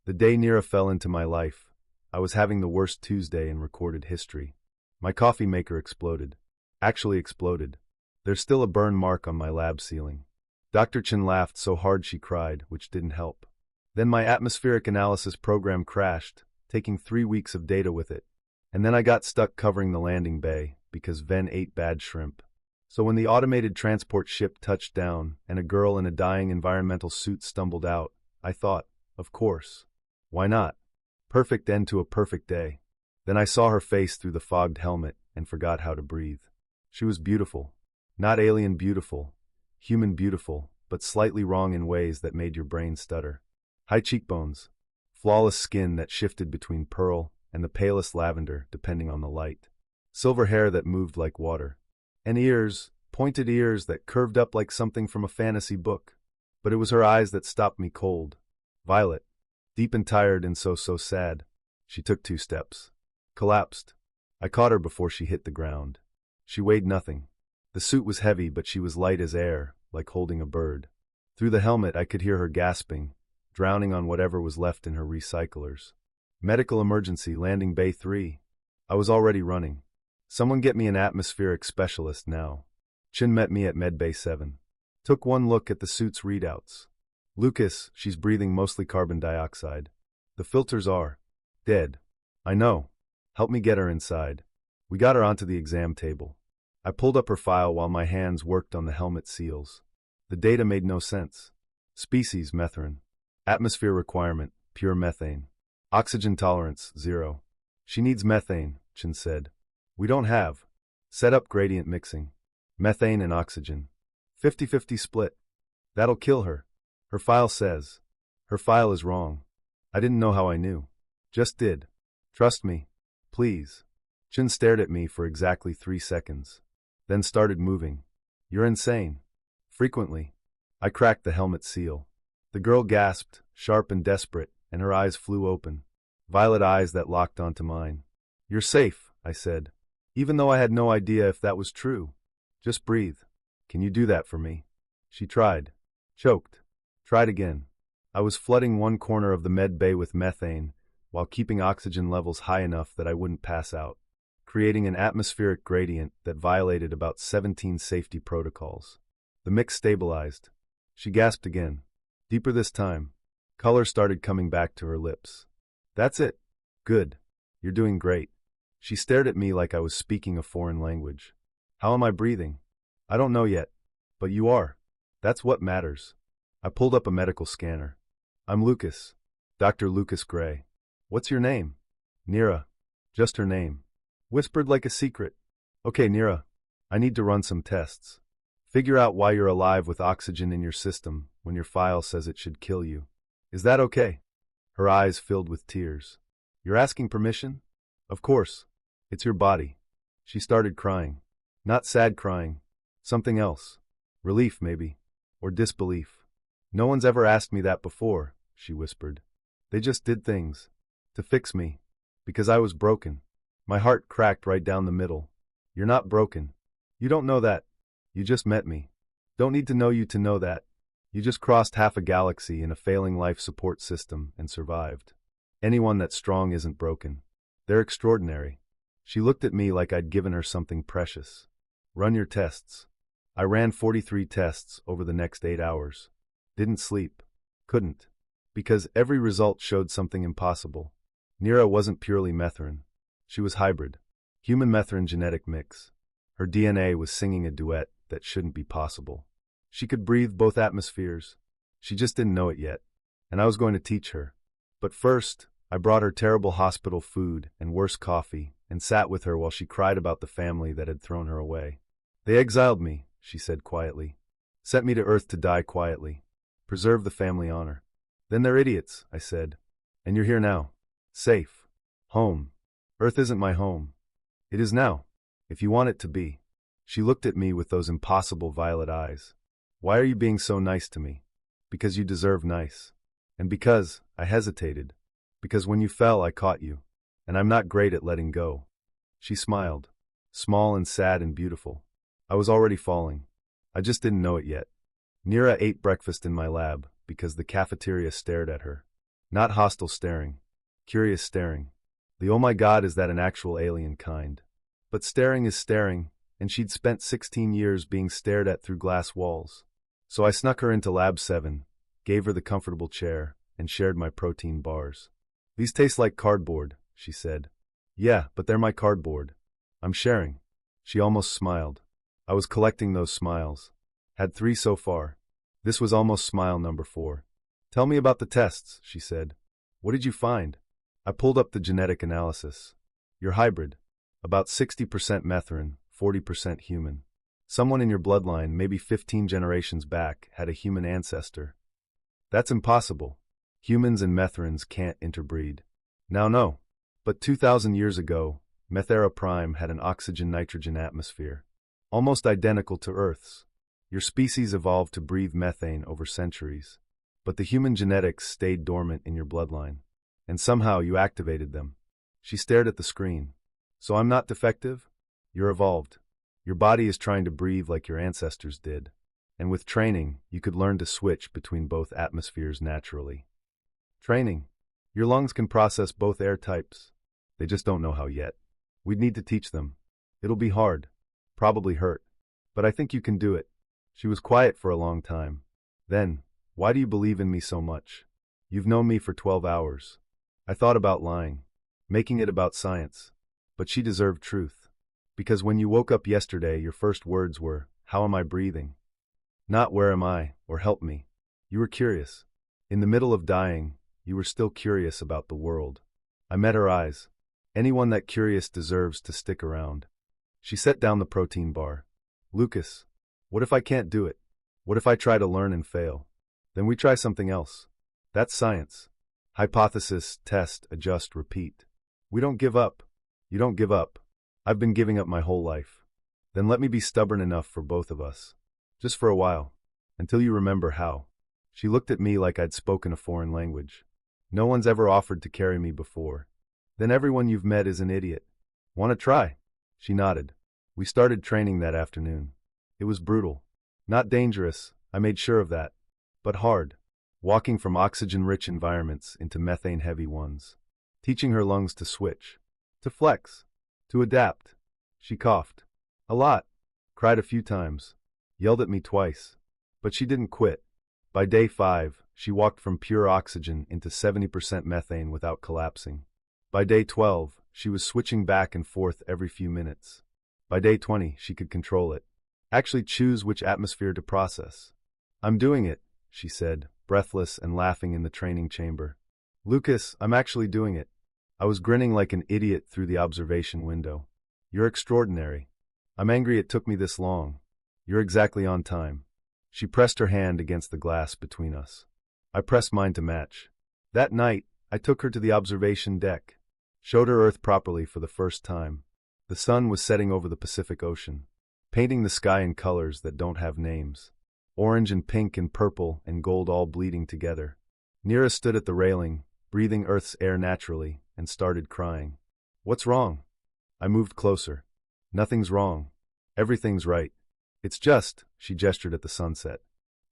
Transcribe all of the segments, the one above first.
The day Nira fell into my life, I was having the worst Tuesday in recorded history. My coffee maker exploded. Actually exploded. There's still a burn mark on my lab ceiling. Dr. Chen laughed so hard she cried, which didn't help. Then my atmospheric analysis program crashed, taking 3 weeks of data with it. And then I got stuck covering the landing bay, because Ven ate bad shrimp. So when the automated transport ship touched down, and a girl in a dying environmental suit stumbled out, I thought, of course. Why not? Perfect end to a perfect day. Then I saw her face through the fogged helmet, and forgot how to breathe. She was beautiful. Not alien beautiful. Human beautiful, but slightly wrong in ways that made your brain stutter. High cheekbones. Flawless skin that shifted between pearl and the palest lavender, depending on the light. Silver hair that moved like water. And ears, pointed ears that curved up like something from a fantasy book. But it was her eyes that stopped me cold. Violet. Deep and tired and so sad. She took 2 steps. Collapsed. I caught her before she hit the ground. She weighed nothing. The suit was heavy, but she was light as air, like holding a bird. Through the helmet I could hear her gasping, drowning on whatever was left in her recyclers. Medical emergency, landing bay 3. I was already running. Someone get me an atmospheric specialist now. Chen met me at med bay 7. Took one look at the suit's readouts. Lucas, she's breathing mostly carbon dioxide. The filters are dead. I know. Help me get her inside. We got her onto the exam table. I pulled up her file while my hands worked on the helmet seals. The data made no sense. Species, Metharan. Atmosphere requirement, pure methane. Oxygen tolerance, 0. She needs methane, Chen said. We don't have. Set up gradient mixing. Methane and oxygen. 50-50 split. That'll kill her. Her file says. Her file is wrong. I didn't know how I knew. Just did. Trust me. Please. Chen stared at me for exactly 3 seconds. Then started moving. You're insane. Frequently. I cracked the helmet seal. The girl gasped, sharp and desperate, and her eyes flew open. Violet eyes that locked onto mine. You're safe, I said. Even though I had no idea if that was true. Just breathe. Can you do that for me? She tried. Choked. Tried again. I was flooding one corner of the med bay with methane, while keeping oxygen levels high enough that I wouldn't pass out, creating an atmospheric gradient that violated about 17 safety protocols. The mix stabilized. She gasped again. Deeper this time. Color started coming back to her lips. That's it. Good. You're doing great. She stared at me like I was speaking a foreign language. How am I breathing? I don't know yet. But you are. That's what matters. I pulled up a medical scanner. I'm Lucas. Dr. Lucas Gray. What's your name? Nira. Just her name. Whispered like a secret. Okay, Nira. I need to run some tests. Figure out why you're alive with oxygen in your system when your file says it should kill you. Is that okay? Her eyes filled with tears. You're asking permission? Of course. It's your body. She started crying. Not sad crying. Something else. Relief, maybe. Or disbelief. No one's ever asked me that before, she whispered. They just did things. To fix me. Because I was broken. My heart cracked right down the middle. You're not broken. You don't know that. You just met me. Don't need to know you to know that. You just crossed half a galaxy in a failing life support system and survived. Anyone that's strong isn't broken. They're extraordinary. She looked at me like I'd given her something precious. Run your tests. I ran 43 tests over the next 8 hours. Didn't sleep. Couldn't. Because every result showed something impossible. Nira wasn't purely Metharan. She was hybrid. Human Metharan genetic mix. Her DNA was singing a duet that shouldn't be possible. She could breathe both atmospheres. She just didn't know it yet. And I was going to teach her. But first, I brought her terrible hospital food and worse coffee and sat with her while she cried about the family that had thrown her away. They exiled me, she said quietly. Sent me to Earth to die quietly. Preserve the family honor. Then they're idiots, I said. And you're here now. Safe. Home. Earth isn't my home. It is now. If you want it to be. She looked at me with those impossible violet eyes. Why are you being so nice to me? Because you deserve nice. And because, I hesitated. Because when you fell, I caught you. And I'm not great at letting go. She smiled. Small and sad and beautiful. I was already falling. I just didn't know it yet. Nira ate breakfast in my lab, because the cafeteria stared at her. Not hostile staring. Curious staring. The oh my god, is that an actual alien kind? But staring is staring, and she'd spent 16 years being stared at through glass walls. So I snuck her into Lab 7, gave her the comfortable chair, and shared my protein bars. These taste like cardboard, she said. Yeah, but they're my cardboard. I'm sharing. She almost smiled. I was collecting those smiles. Had 3 so far. This was almost smile number 4. Tell me about the tests, she said. What did you find? I pulled up the genetic analysis. You're hybrid. About 60% Metharan, 40% human. Someone in your bloodline, maybe 15 generations back, had a human ancestor. That's impossible. Humans and Metharans can't interbreed. Now no. But 2,000 years ago, Metharan Prime had an oxygen-nitrogen atmosphere. Almost identical to Earth's. Your species evolved to breathe methane over centuries. But the human genetics stayed dormant in your bloodline. And somehow you activated them. She stared at the screen. So I'm not defective? You're evolved. Your body is trying to breathe like your ancestors did. And with training, you could learn to switch between both atmospheres naturally. Training. Your lungs can process both air types. They just don't know how yet. We'd need to teach them. It'll be hard. Probably hurt. But I think you can do it. She was quiet for a long time. Then, why do you believe in me so much? You've known me for 12 hours. I thought about lying. Making it about science. But she deserved truth. Because when you woke up yesterday, your first words were, how am I breathing? Not where am I, or help me. You were curious. In the middle of dying, you were still curious about the world. I met her eyes. Anyone that curious deserves to stick around. She set down the protein bar. Lucas, what if I can't do it? What if I try to learn and fail? Then we try something else. That's science. Hypothesis, test, adjust, repeat. We don't give up. You don't give up. I've been giving up my whole life. Then let me be stubborn enough for both of us. Just for a while. Until you remember how. She looked at me like I'd spoken a foreign language. No one's ever offered to carry me before. Then everyone you've met is an idiot. Want to try? She nodded. We started training that afternoon. It was brutal. Not dangerous, I made sure of that. But hard. Walking from oxygen-rich environments into methane-heavy ones. Teaching her lungs to switch. To flex. To adapt. She coughed. A lot. Cried a few times. Yelled at me twice. But she didn't quit. By day 5, she walked from pure oxygen into 70% methane without collapsing. By day 12, she was switching back and forth every few minutes. By day 20, she could control it. Actually choose which atmosphere to process. I'm doing it, she said, breathless and laughing in the training chamber. Lucas, I'm actually doing it. I was grinning like an idiot through the observation window. You're extraordinary. I'm angry it took me this long. You're exactly on time. She pressed her hand against the glass between us. I pressed mine to match. That night, I took her to the observation deck. Showed her Earth properly for the first time. The sun was setting over the Pacific Ocean, painting the sky in colors that don't have names. Orange and pink and purple and gold all bleeding together. Nira stood at the railing, breathing Earth's air naturally, and started crying. What's wrong? I moved closer. Nothing's wrong. Everything's right. It's just, she gestured at the sunset.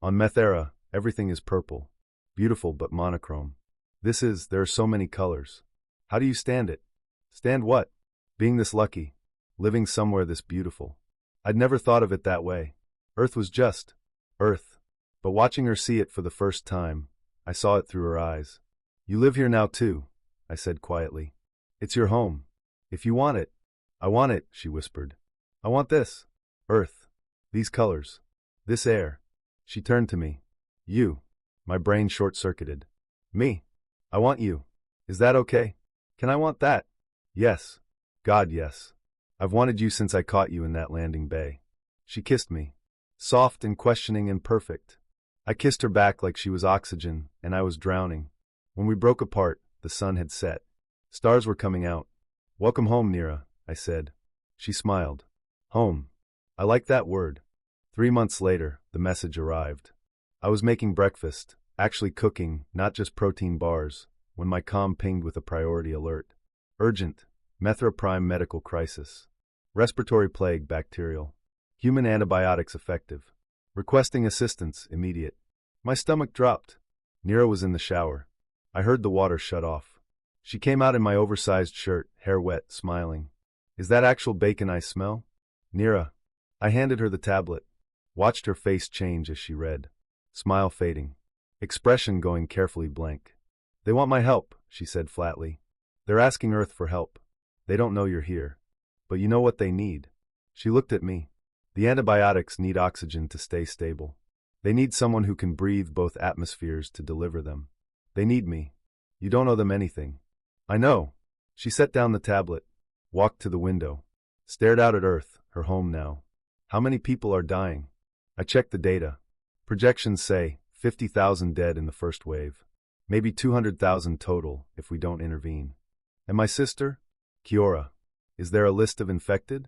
On Metharan, everything is purple. Beautiful but monochrome. There are so many colors. How do you stand it? Stand what? Being this lucky. Living somewhere this beautiful. I'd never thought of it that way. Earth was just Earth. But watching her see it for the first time, I saw it through her eyes. You live here now too, I said quietly. It's your home. If you want it. I want it, she whispered. I want this. Earth. These colors. This air. She turned to me. You. My brain short-circuited. Me. I want you. Is that okay? Can I want that? Yes. God, yes. I've wanted you since I caught you in that landing bay. She kissed me. Soft and questioning and perfect. I kissed her back like she was oxygen, and I was drowning. When we broke apart, the sun had set. Stars were coming out. Welcome home, Nira, I said. She smiled. Home. I like that word. 3 months later, the message arrived. I was making breakfast, actually cooking, not just protein bars, when my comm pinged with a priority alert. Urgent. Metharan Prime medical crisis. Respiratory plague bacterial. Human antibiotics effective. Requesting assistance immediate. My stomach dropped. Nira was in the shower. I heard the water shut off. She came out in my oversized shirt, hair wet, smiling. Is that actual bacon I smell? Nira. I handed her the tablet. Watched her face change as she read. Smile fading. Expression going carefully blank. They want my help, she said flatly. They're asking Earth for help. They don't know you're here. But you know what they need. She looked at me. The antibiotics need oxygen to stay stable. They need someone who can breathe both atmospheres to deliver them. They need me. You don't owe them anything. I know. She set down the tablet, walked to the window, stared out at Earth, her home now. How many people are dying? I checked the data. Projections say 50,000 dead in the first wave. Maybe 200,000 total if we don't intervene. And my sister? Kiora. Is there a list of infected?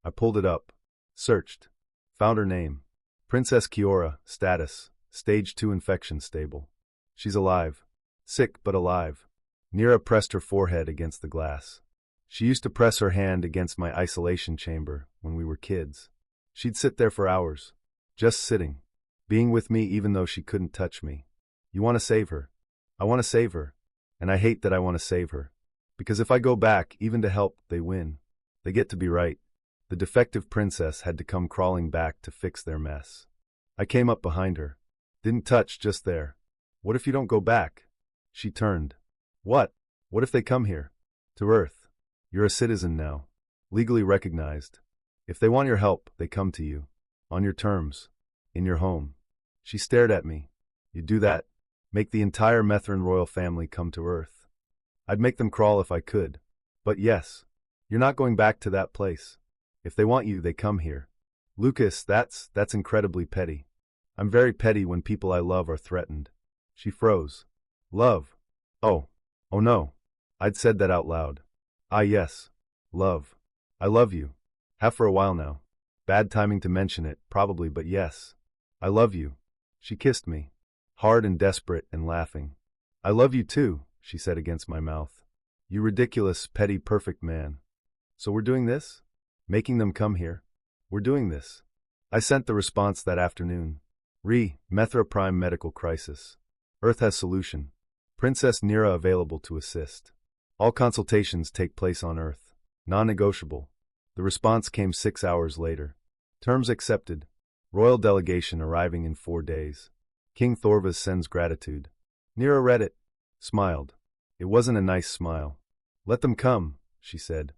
I pulled it up. Searched. Found her name. Princess Kiora, status, stage 2 infection stable. She's alive. Sick but alive. Nira pressed her forehead against the glass. She used to press her hand against my isolation chamber when we were kids. She'd sit there for hours. Just sitting. Being with me even though she couldn't touch me. You want to save her? I want to save her. And I hate that I want to save her. Because if I go back, even to help, they win. They get to be right. The defective princess had to come crawling back to fix their mess. I came up behind her. Didn't touch, just there. What if you don't go back? She turned. What? What if they come here? To Earth. You're a citizen now. Legally recognized. If they want your help, they come to you. On your terms. In your home. She stared at me. You do that? Make the entire Metharan royal family come to Earth. I'd make them crawl if I could. But yes. You're not going back to that place. If they want you, they come here. Lucas, that's incredibly petty. I'm very petty when people I love are threatened. She froze. Love. Oh no. I'd said that out loud. Ah yes. Love. I love you. Have for a while now. Bad timing to mention it, probably, but yes. I love you. She kissed me. Hard and desperate and laughing. I love you too, she said against my mouth. You ridiculous, petty, perfect man. So we're doing this? Making them come here? We're doing this. I sent the response that afternoon. Metharan Prime medical crisis. Earth has solution. Princess Nira available to assist. All consultations take place on Earth. Non-negotiable. The response came 6 hours later. Terms accepted. Royal delegation arriving in 4 days. King Thorvas sends gratitude. Nira read it. Smiled. It wasn't a nice smile. Let them come, she said.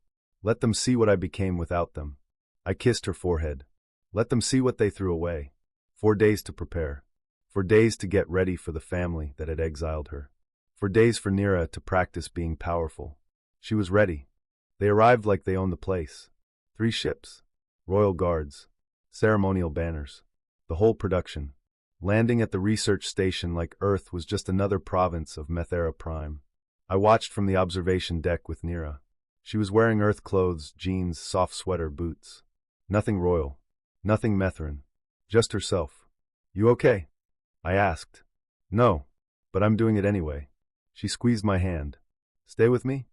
Let them see what I became without them. I kissed her forehead. Let them see what they threw away. 4 days to prepare. 4 days to get ready for the family that had exiled her. 4 days for Nira to practice being powerful. She was ready. They arrived like they owned the place. 3 ships. Royal guards. Ceremonial banners. The whole production. Landing at the research station like Earth was just another province of Metharan Prime. I watched from the observation deck with Nira. She was wearing Earth clothes, jeans, soft sweater, boots. Nothing royal. Nothing Metharan. Just herself. You okay? I asked. No, but I'm doing it anyway. She squeezed my hand. Stay with me?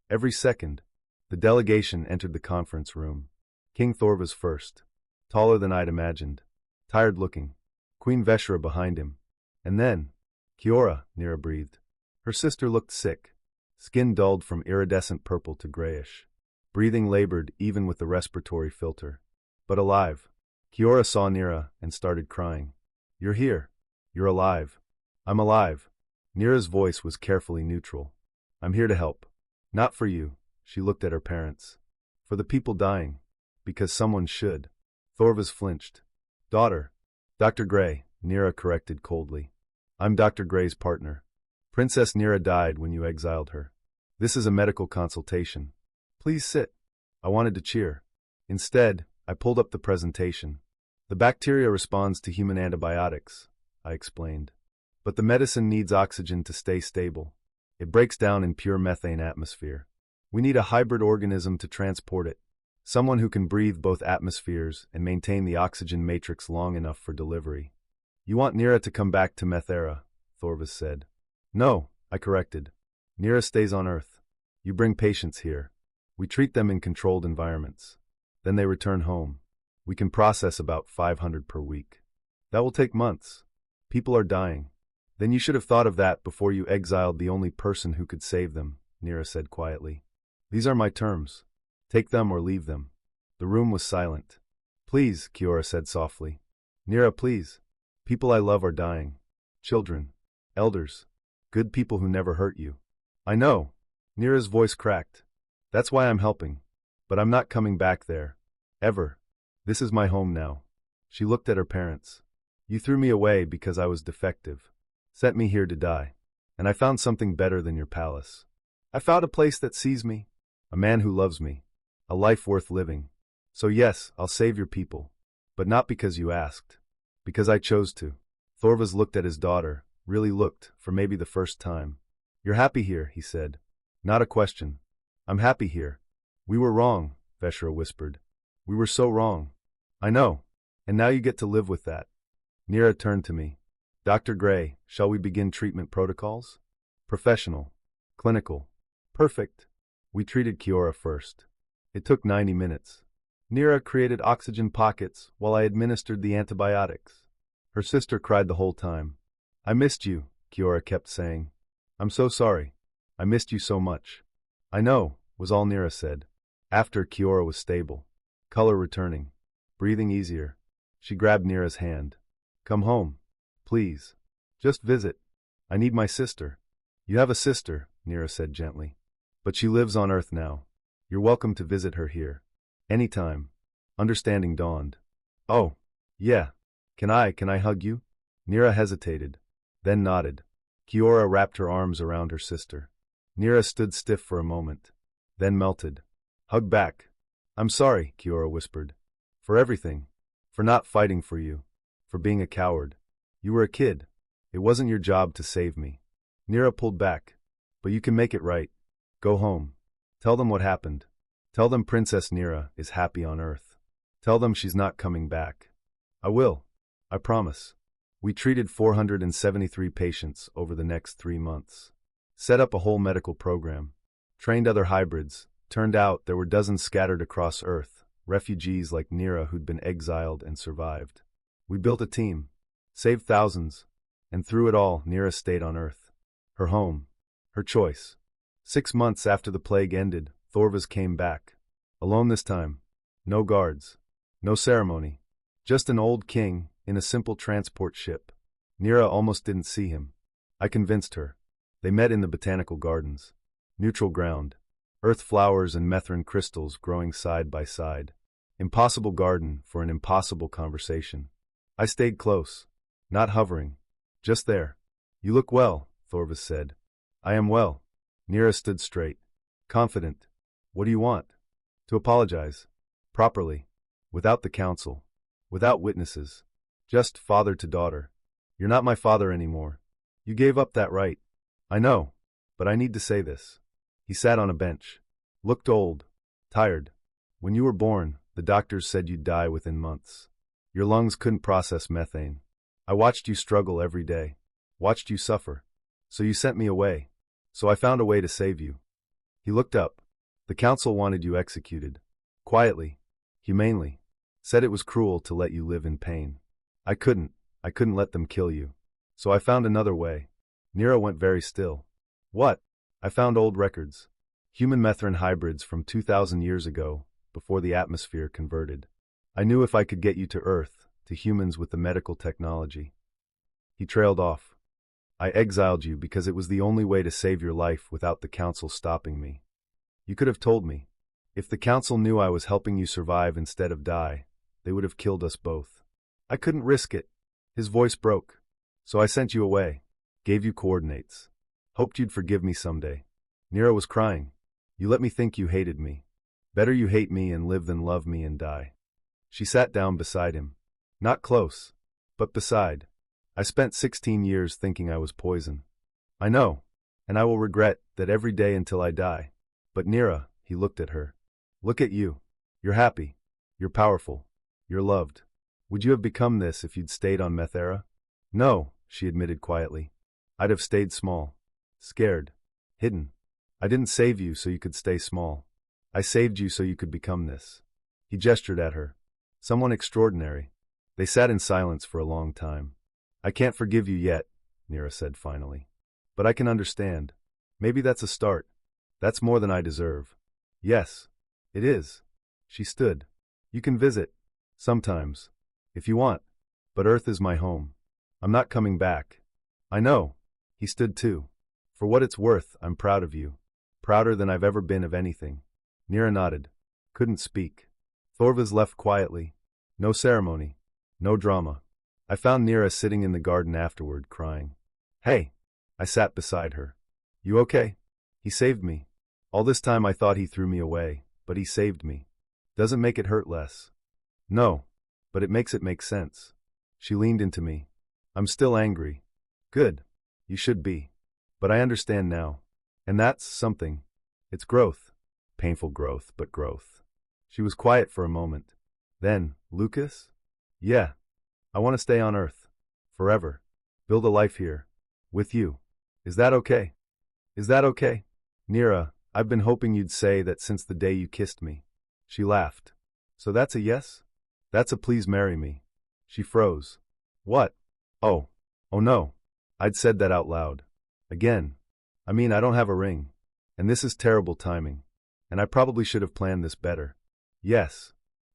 Every second. The delegation entered the conference room. King Thorvas first. Taller than I'd imagined. Tired looking. Queen Veshra behind him. And then, Kiora, Nira breathed. Her sister looked sick. Skin dulled from iridescent purple to grayish. Breathing labored even with the respiratory filter. But alive. Kiora saw Nira and started crying. You're here. You're alive. I'm alive. Nira's voice was carefully neutral. I'm here to help. Not for you. She looked at her parents. For the people dying. Because someone should. Thorvas flinched. Daughter. Dr. Gray, Nira corrected coldly. I'm Dr. Gray's partner. Princess Nira died when you exiled her. This is a medical consultation. Please sit. I wanted to cheer. Instead, I pulled up the presentation. The bacteria responds to human antibiotics, I explained. But the medicine needs oxygen to stay stable. It breaks down in pure methane atmosphere. We need a hybrid organism to transport it. Someone who can breathe both atmospheres and maintain the oxygen matrix long enough for delivery. You want Nira to come back to Metharan, Thorvas said. No, I corrected. Nira stays on Earth. You bring patients here. We treat them in controlled environments. Then they return home. We can process about 500 per week. That will take months. People are dying. Then you should have thought of that before you exiled the only person who could save them, Nira said quietly. These are my terms. Take them or leave them. The room was silent. Please, Kiora said softly. Nira, please. People I love are dying. Children. Elders. Good people who never hurt you. I know. Nira's voice cracked. That's why I'm helping. But I'm not coming back there. Ever. This is my home now. She looked at her parents. You threw me away because I was defective. Sent me here to die. And I found something better than your palace. I found a place that sees me. A man who loves me. A life worth living. So yes, I'll save your people. But not because you asked. Because I chose to. Thorvas looked at his daughter, really looked, for maybe the first time. You're happy here, he said. Not a question. I'm happy here. We were wrong, Veshra whispered. We were so wrong. I know. And now you get to live with that. Nira turned to me. Dr. Gray, shall we begin treatment protocols? Professional. Clinical. Perfect. We treated Kiora first. It took 90 minutes. Nira created oxygen pockets while I administered the antibiotics. Her sister cried the whole time. I missed you, Kiora kept saying. I'm so sorry. I missed you so much. I know, was all Nira said. After Kiora was stable. Color returning. Breathing easier. She grabbed Nira's hand. Come home. Please. Just visit. I need my sister. You have a sister, Nira said gently. But she lives on Earth now. You're welcome to visit her here. Anytime. Understanding dawned. Oh. Yeah. Can I hug you? Nira hesitated. Then nodded. Kiora wrapped her arms around her sister. Nira stood stiff for a moment. Then melted. Hug back. I'm sorry, Kiora whispered. For everything. For not fighting for you. For being a coward. You were a kid. It wasn't your job to save me. Nira pulled back. But you can make it right. Go home. Tell them what happened. Tell them Princess Nira is happy on Earth. Tell them she's not coming back. I will. I promise. We treated 473 patients over the next 3 months. Set up a whole medical program. Trained other hybrids. Turned out there were dozens scattered across Earth, refugees like Nira who'd been exiled and survived. We built a team. Saved thousands. And through it all, Nira stayed on Earth. Her home. Her choice. 6 months after the plague ended, Thorvas came back. Alone this time. No guards. No ceremony. Just an old king in a simple transport ship. Nira almost didn't see him. I convinced her. They met in the botanical gardens. Neutral ground. Earth flowers and Metharan crystals growing side by side. Impossible garden for an impossible conversation. I stayed close. Not hovering. Just there. You look well, Thorvas said. I am well. Nira stood straight. Confident. What do you want? To apologize. Properly. Without the council. Without witnesses. Just father to daughter. You're not my father anymore. You gave up that right. I know. But I need to say this. He sat on a bench. Looked old. Tired. When you were born, the doctors said you'd die within months. Your lungs couldn't process methane. I watched you struggle every day. Watched you suffer. So you sent me away. So I found a way to save you. He looked up. The council wanted you executed. Quietly. Humanely. Said it was cruel to let you live in pain. I couldn't let them kill you. So I found another way. Nira went very still. What? I found old records. Human Metharan hybrids from 2,000 years ago, before the atmosphere converted. I knew if I could get you to Earth, to humans with the medical technology. He trailed off. I exiled you because it was the only way to save your life without the council stopping me. You could have told me. If the council knew I was helping you survive instead of die, they would have killed us both. I couldn't risk it. His voice broke. So I sent you away. Gave you coordinates. Hoped you'd forgive me someday. Nira was crying. You let me think you hated me. Better you hate me and live than love me and die. She sat down beside him. Not close, but beside. I spent 16 years thinking I was poison. I know, and I will regret that every day until I die. But Nira, he looked at her. Look at you. You're happy. You're powerful. You're loved. Would you have become this if you'd stayed on Methara? No, she admitted quietly. I'd have stayed small. Scared. Hidden. I didn't save you so you could stay small. I saved you so you could become this. He gestured at her. Someone extraordinary. They sat in silence for a long time. I can't forgive you yet, Nira said finally. But I can understand. Maybe that's a start. That's more than I deserve. Yes, it is. She stood. You can visit. Sometimes. If you want. But Earth is my home. I'm not coming back. I know. He stood too. For what it's worth, I'm proud of you. Prouder than I've ever been of anything. Nira nodded. Couldn't speak. Thorvas left quietly. No ceremony. No drama. I found Nira sitting in the garden afterward, crying. Hey! I sat beside her. You okay? He saved me. All this time I thought he threw me away, but he saved me. Doesn't make it hurt less. No. But it makes it make sense. She leaned into me. I'm still angry. Good. You should be. But I understand now. And that's something. It's growth. Painful growth, but growth. She was quiet for a moment. Then, Lucas? Yeah. I want to stay on Earth. Forever. Build a life here. With you. Is that okay? Is that okay? Nira, I've been hoping you'd say that since the day you kissed me. She laughed. So that's a yes? That's a please marry me. She froze. What? Oh. Oh no. I'd said that out loud. Again. I mean, I don't have a ring. And this is terrible timing. And I probably should have planned this better. Yes.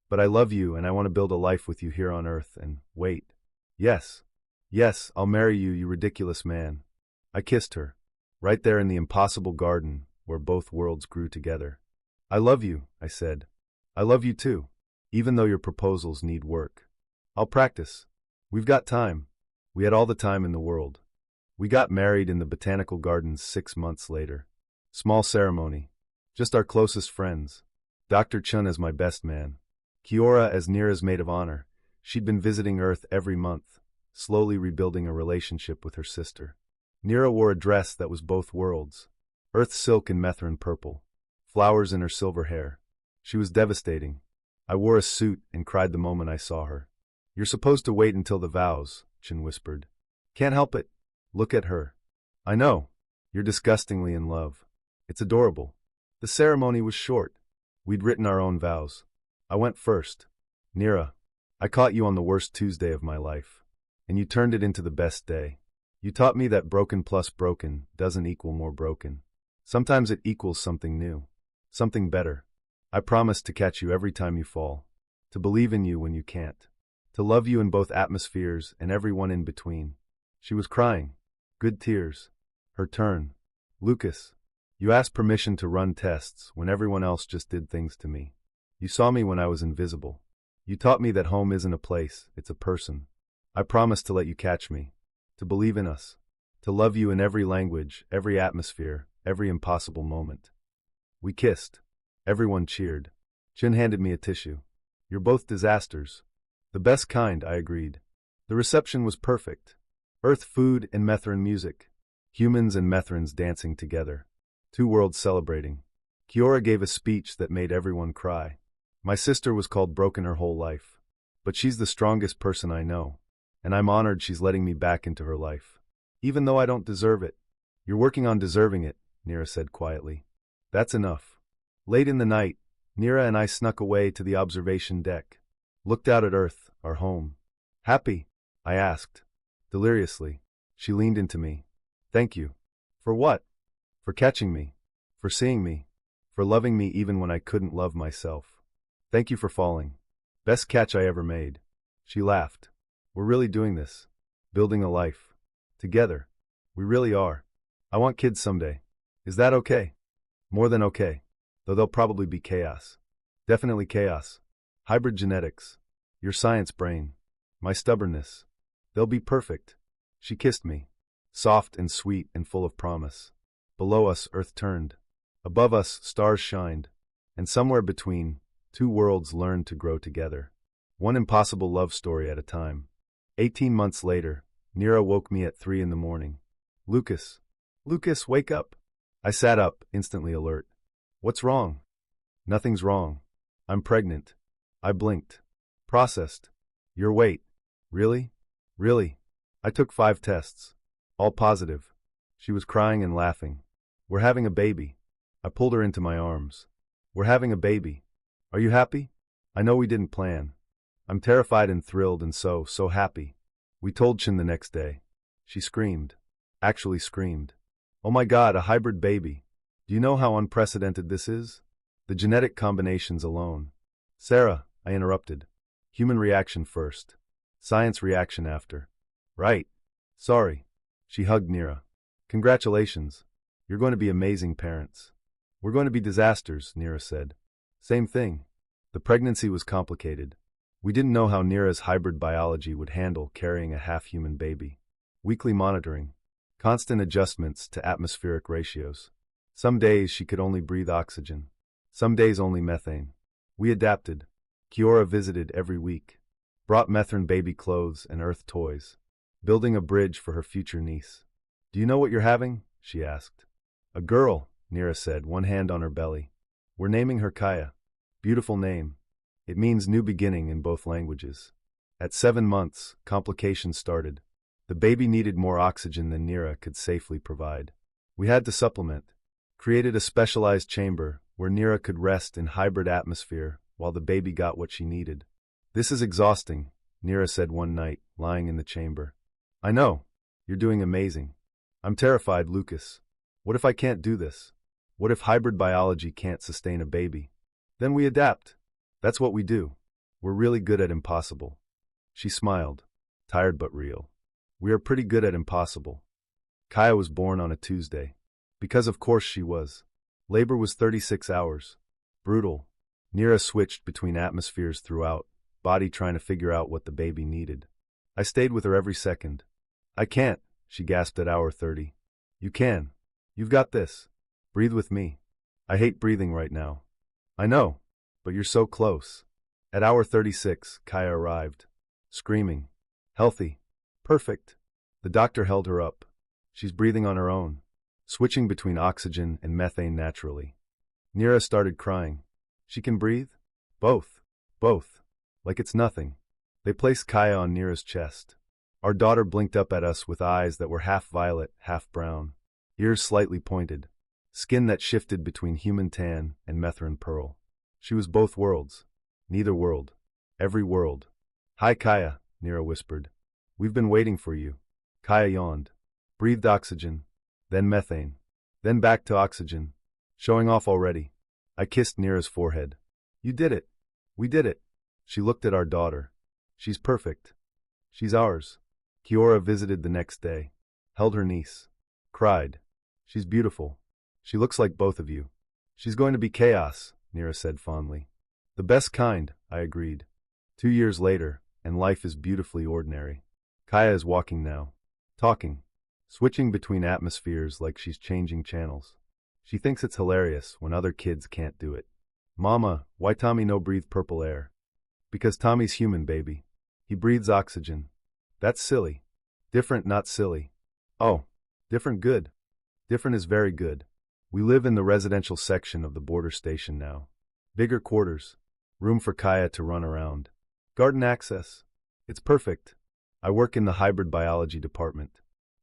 But I love you and I want to build a life with you here on Earth and wait. Yes. Yes, I'll marry you, you ridiculous man. I kissed her. Right there in the impossible garden where both worlds grew together. I love you, I said. I love you too. Even though your proposals need work. I'll practice. We've got time. We had all the time in the world. We got married in the botanical gardens 6 months later. Small ceremony. Just our closest friends. Dr. Chun as my best man. Kiora as Nira's maid of honor. She'd been visiting Earth every month, slowly rebuilding a relationship with her sister. Nira wore a dress that was both worlds. Earth silk and Metharan purple. Flowers in her silver hair. She was devastating. I wore a suit and cried the moment I saw her. You're supposed to wait until the vows, Chin whispered. Can't help it. Look at her. I know. You're disgustingly in love. It's adorable. The ceremony was short. We'd written our own vows. I went first. Nira, I caught you on the worst Tuesday of my life. And you turned it into the best day. You taught me that broken plus broken doesn't equal more broken. Sometimes it equals something new. Something better. I promise to catch you every time you fall. To believe in you when you can't. To love you in both atmospheres and everyone in between. She was crying. Good tears. Her turn. Lucas, you asked permission to run tests when everyone else just did things to me. You saw me when I was invisible. You taught me that home isn't a place, it's a person. I promise to let you catch me. To believe in us. To love you in every language, every atmosphere, every impossible moment. We kissed. Everyone cheered. Chin handed me a tissue. You're both disasters. The best kind, I agreed. The reception was perfect. Earth food and Metharan music. Humans and Metharans dancing together. 2 worlds celebrating. Kiora gave a speech that made everyone cry. My sister was called broken her whole life. But she's the strongest person I know. And I'm honored she's letting me back into her life. Even though I don't deserve it. You're working on deserving it, Nira said quietly. That's enough. Late in the night, Nira and I snuck away to the observation deck. Looked out at Earth, our home. Happy? I asked. Deliriously. She leaned into me. Thank you. For what? For catching me. For seeing me. For loving me even when I couldn't love myself. Thank you for falling. Best catch I ever made. She laughed. We're really doing this. Building a life. Together. We really are. I want kids someday. Is that okay? More than okay. Though they'll probably be chaos. Definitely chaos. Hybrid genetics. Your science brain. My stubbornness. They'll be perfect. She kissed me. Soft and sweet and full of promise. Below us, Earth turned. Above us, stars shined. And somewhere between, 2 worlds learned to grow together. One impossible love story at a time. 18 months later, Nira woke me at 3 in the morning. Lucas. Lucas, wake up. I sat up, instantly alert. What's wrong? Nothing's wrong. I'm pregnant. I blinked. Processed. Your weight. Really? Really? I took 5 tests. All positive. She was crying and laughing. We're having a baby. I pulled her into my arms. We're having a baby. Are you happy? I know we didn't plan. I'm terrified and thrilled and so happy. We told Chin the next day. She screamed. actually screamed. Oh my God, a hybrid baby. Do you know how unprecedented this is? The genetic combinations alone. Sarah, I interrupted. Human reaction first. Science reaction after. Right. Sorry. She hugged Nira. Congratulations. You're going to be amazing parents. We're going to be disasters, Nira said. Same thing. The pregnancy was complicated. We didn't know how Nira's hybrid biology would handle carrying a half-human baby. Weekly monitoring. Constant adjustments to atmospheric ratios. Some days she could only breathe oxygen. Some days only methane. We adapted. Kiora visited every week. Brought Metharan baby clothes and earth toys. Building a bridge for her future niece. Do you know what you're having? She asked. A girl, Nira said, one hand on her belly. We're naming her Kaya. Beautiful name. It means new beginning in both languages. At 7 months, complications started. The baby needed more oxygen than Nira could safely provide. We had to supplement. Created a specialized chamber where Nira could rest in hybrid atmosphere while the baby got what she needed. This is exhausting, Nira said one night, lying in the chamber. I know. You're doing amazing. I'm terrified, Lucas. What if I can't do this? What if hybrid biology can't sustain a baby? Then we adapt. That's what we do. We're really good at impossible. She smiled, tired but real. We are pretty good at impossible. Kaya was born on a Tuesday. Because of course she was. Labor was 36 hours. Brutal. Nira switched between atmospheres throughout, body trying to figure out what the baby needed. I stayed with her every second. I can't, she gasped at hour 30. You can. You've got this. Breathe with me. I hate breathing right now. I know, but you're so close. At hour 36, Kaya arrived. Screaming. Healthy. Perfect. The doctor held her up. She's breathing on her own, switching between oxygen and methane naturally. Nira started crying. She can breathe? Both. Both. Like it's nothing. They placed Kaya on Nira's chest. Our daughter blinked up at us with eyes that were half violet, half brown. Ears slightly pointed. Skin that shifted between human tan and Metharan pearl. She was both worlds. Neither world. Every world. Hi Kaya, Nira whispered. We've been waiting for you. Kaya yawned. Breathed oxygen. Then methane. Then back to oxygen. Showing off already. I kissed Nira's forehead. You did it. We did it. She looked at our daughter. She's perfect. She's ours. Kiora visited the next day. Held her niece. Cried. She's beautiful. She looks like both of you. She's going to be chaos, Nira said fondly. The best kind, I agreed. 2 years later, and life is beautifully ordinary. Kaya is walking now. Talking. Switching between atmospheres like she's changing channels. She thinks it's hilarious when other kids can't do it. Mama, why Tommy no breathe purple air? Because Tommy's human, baby. He breathes oxygen. That's silly. Different, not silly. Oh, different good. Different is very good. We live in the residential section of the border station now. Bigger quarters. Room for Kaya to run around. Garden access. It's perfect. I work in the hybrid biology department.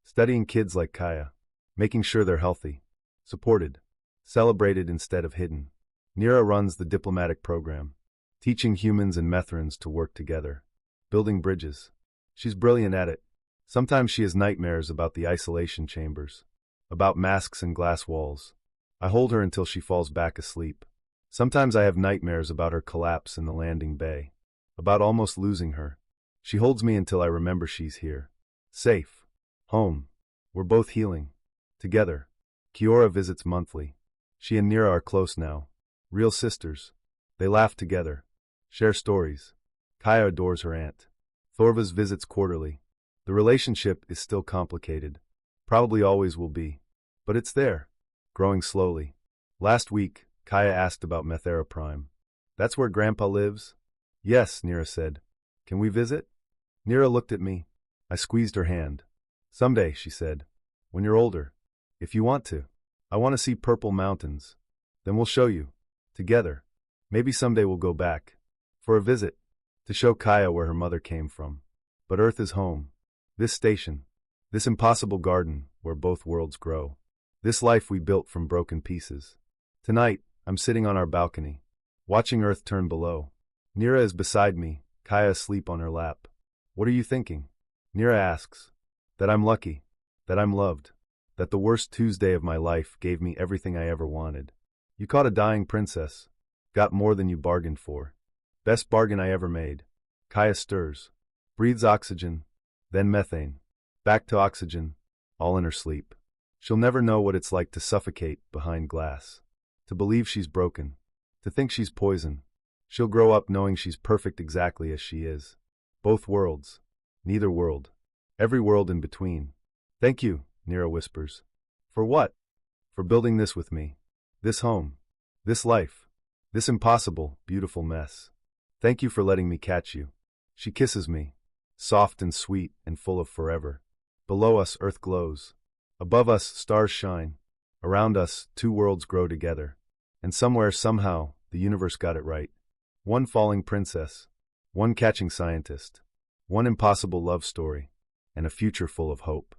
Studying kids like Kaya. Making sure they're healthy. Supported. Celebrated instead of hidden. Nira runs the diplomatic program. Teaching humans and Metharans to work together. Building bridges. She's brilliant at it. Sometimes she has nightmares about the isolation chambers. About masks and glass walls. I hold her until she falls back asleep. Sometimes I have nightmares about her collapse in the landing bay. About almost losing her. She holds me until I remember she's here. Safe. Home. We're both healing. Together. Kiora visits monthly. She and Nira are close now. Real sisters. They laugh together. Share stories. Kaya adores her aunt. Thorva's visits quarterly. The relationship is still complicated. Probably always will be. But it's there. Growing slowly. Last week, Kaya asked about Methara Prime. That's where Grandpa lives? Yes, Nira said. Can we visit? Nira looked at me. I squeezed her hand. Someday, she said. When you're older. If you want to. I want to see purple mountains. Then we'll show you. Together. Maybe someday we'll go back. For a visit. To show Kaya where her mother came from. But Earth is home. This station. This impossible garden where both worlds grow. This life we built from broken pieces. Tonight, I'm sitting on our balcony. Watching Earth turn below. Nira is beside me, Kaya asleep on her lap. What are you thinking? Nira asks. That I'm lucky. that I'm loved, that the worst Tuesday of my life gave me everything I ever wanted. You caught a dying princess, got more than you bargained for. Best bargain I ever made. Kaya stirs, breathes oxygen, then methane, back to oxygen, all in her sleep. She'll never know what it's like to suffocate behind glass, to believe she's broken, to think she's poison. She'll grow up knowing she's perfect exactly as she is. Both worlds, neither world, every world in between. Thank you, Nira whispers. For what? For building this with me. This home. This life. This impossible, beautiful mess. Thank you for letting me catch you. She kisses me, soft and sweet and full of forever. Below us, earth glows. Above us, stars shine. Around us, two worlds grow together. And somewhere, somehow, the universe got it right. One falling princess, one catching scientist, one impossible love story, and a future full of hope.